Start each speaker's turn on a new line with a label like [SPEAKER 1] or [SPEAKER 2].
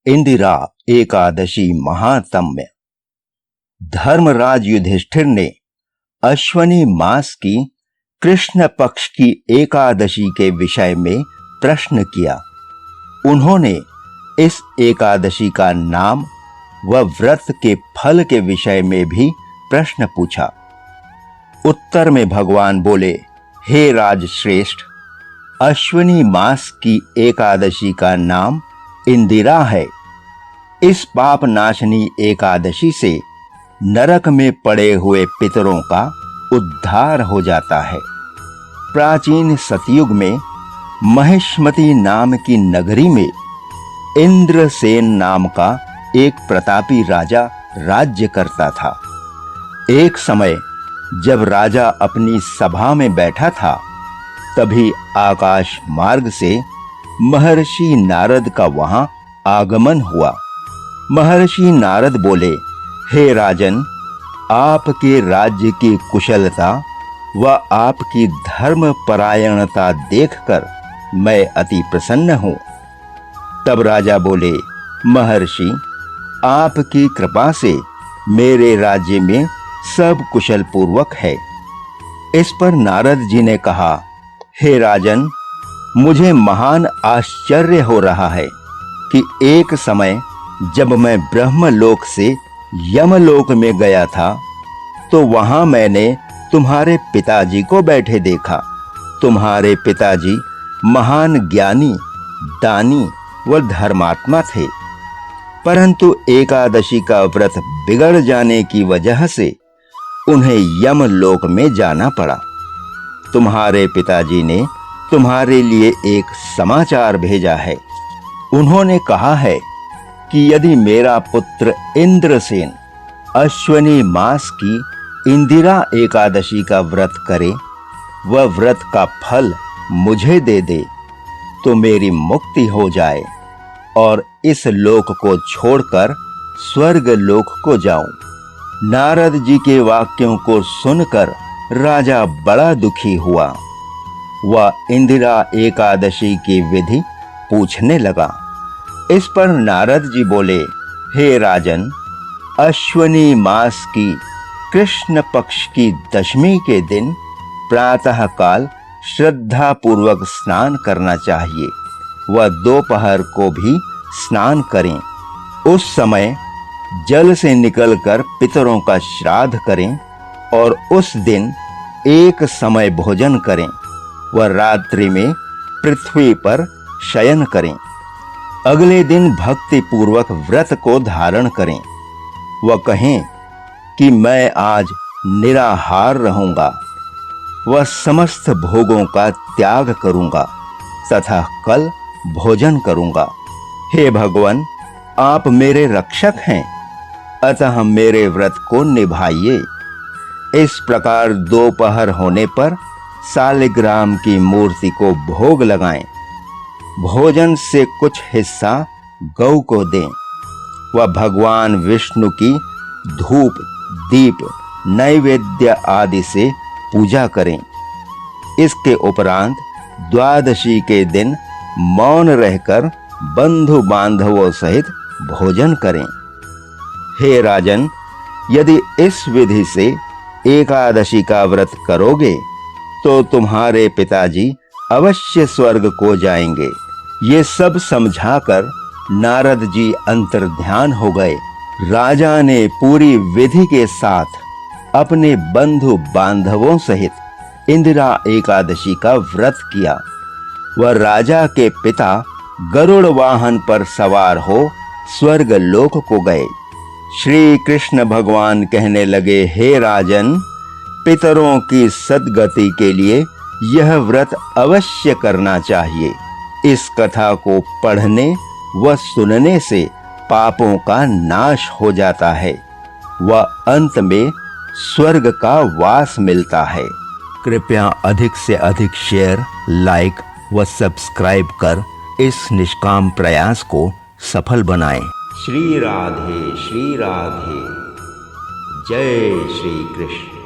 [SPEAKER 1] इंदिरा एकादशी महात्म्य। धर्मराज युधिष्ठिर ने अश्वनी मास की कृष्ण पक्ष की एकादशी के विषय में प्रश्न किया। उन्होंने इस एकादशी का नाम व व्रत के फल के विषय में भी प्रश्न पूछा। उत्तर में भगवान बोले, हे राजश्रेष्ठ, अश्विनी मास की एकादशी का नाम इंदिरा है। इस पाप नाशनी एकादशी से नरक में पड़े हुए पितरों का उद्धार हो जाता है। प्राचीन सतयुग में महिष्मती नाम की नगरी में इंद्रसेन नाम का एक प्रतापी राजा राज्य करता था। एक समय जब राजा अपनी सभा में बैठा था, तभी आकाश मार्ग से महर्षि नारद का वहां आगमन हुआ। महर्षि नारद बोले, हे राजन, आपके राज्य की कुशलता व आपकी धर्म परायणता देखकर मैं अति प्रसन्न हूं। तब राजा बोले, महर्षि, आपकी कृपा से मेरे राज्य में सब कुशल पूर्वक है। इस पर नारद जी ने कहा, हे राजन, मुझे महान आश्चर्य हो रहा है कि एक समय जब मैं ब्रह्मलोक से यमलोक में गया था, तो वहां मैंने तुम्हारे पिताजी को बैठे देखा। तुम्हारे पिताजी महान ज्ञानी, दानी व धर्मात्मा थे, परंतु एकादशी का व्रत बिगड़ जाने की वजह से उन्हें यमलोक में जाना पड़ा। तुम्हारे पिताजी ने तुम्हारे लिए एक समाचार भेजा है। उन्होंने कहा है कि यदि मेरा पुत्र इंद्रसेन अश्वनी मास की इंदिरा एकादशी का व्रत करे, वह व्रत का फल मुझे दे दे, तो मेरी मुक्ति हो जाए और इस लोक को छोड़कर स्वर्ग लोक को जाऊं। नारद जी के वाक्यों को सुनकर राजा बड़ा दुखी हुआ। वह इंदिरा एकादशी की विधि पूछने लगा। इस पर नारद जी बोले, हे राजन, अश्वनी मास की कृष्ण पक्ष की दशमी के दिन प्रातः काल श्रद्धा पूर्वक स्नान करना चाहिए। वह दोपहर को भी स्नान करें। उस समय जल से निकलकर पितरों का श्राद्ध करें और उस दिन एक समय भोजन करें। वह रात्रि में पृथ्वी पर शयन करें। अगले दिन भक्ति पूर्वक व्रत को धारण करें। वह कहें कि मैं आज निराहार रहूंगा, वह समस्त भोगों का त्याग करूंगा तथा कल भोजन करूंगा। हे भगवान, आप मेरे रक्षक हैं, अतः मेरे व्रत को निभाइए। इस प्रकार दोपहर होने पर सालिग्राम की मूर्ति को भोग लगाएं। भोजन से कुछ हिस्सा गौ को दें। वह भगवान विष्णु की धूप, दीप, नैवेद्य आदि से पूजा करें। इसके उपरांत द्वादशी के दिन मौन रहकर बंधु बांधवों सहित भोजन करें। हे राजन, यदि इस विधि से एकादशी का व्रत करोगे तो तुम्हारे पिताजी अवश्य स्वर्ग को जाएंगे। ये सब समझाकर नारद जी अंतर्ध्यान हो गए। राजा ने पूरी विधि के साथ अपने बंधु बांधवों सहित इंदिरा एकादशी का व्रत किया। वह राजा के पिता गरुड़ वाहन पर सवार हो स्वर्ग लोक को गए। श्री कृष्ण भगवान कहने लगे, हे राजन, पितरों की सद्गति के लिए यह व्रत अवश्य करना चाहिए। इस कथा को पढ़ने व सुनने से पापों का नाश हो जाता है व अंत में स्वर्ग का वास मिलता है। कृपया अधिक से अधिक शेयर, लाइक व सब्सक्राइब कर इस निष्काम प्रयास को सफल बनाएं। श्री राधे, श्री राधे। जय श्री कृष्ण।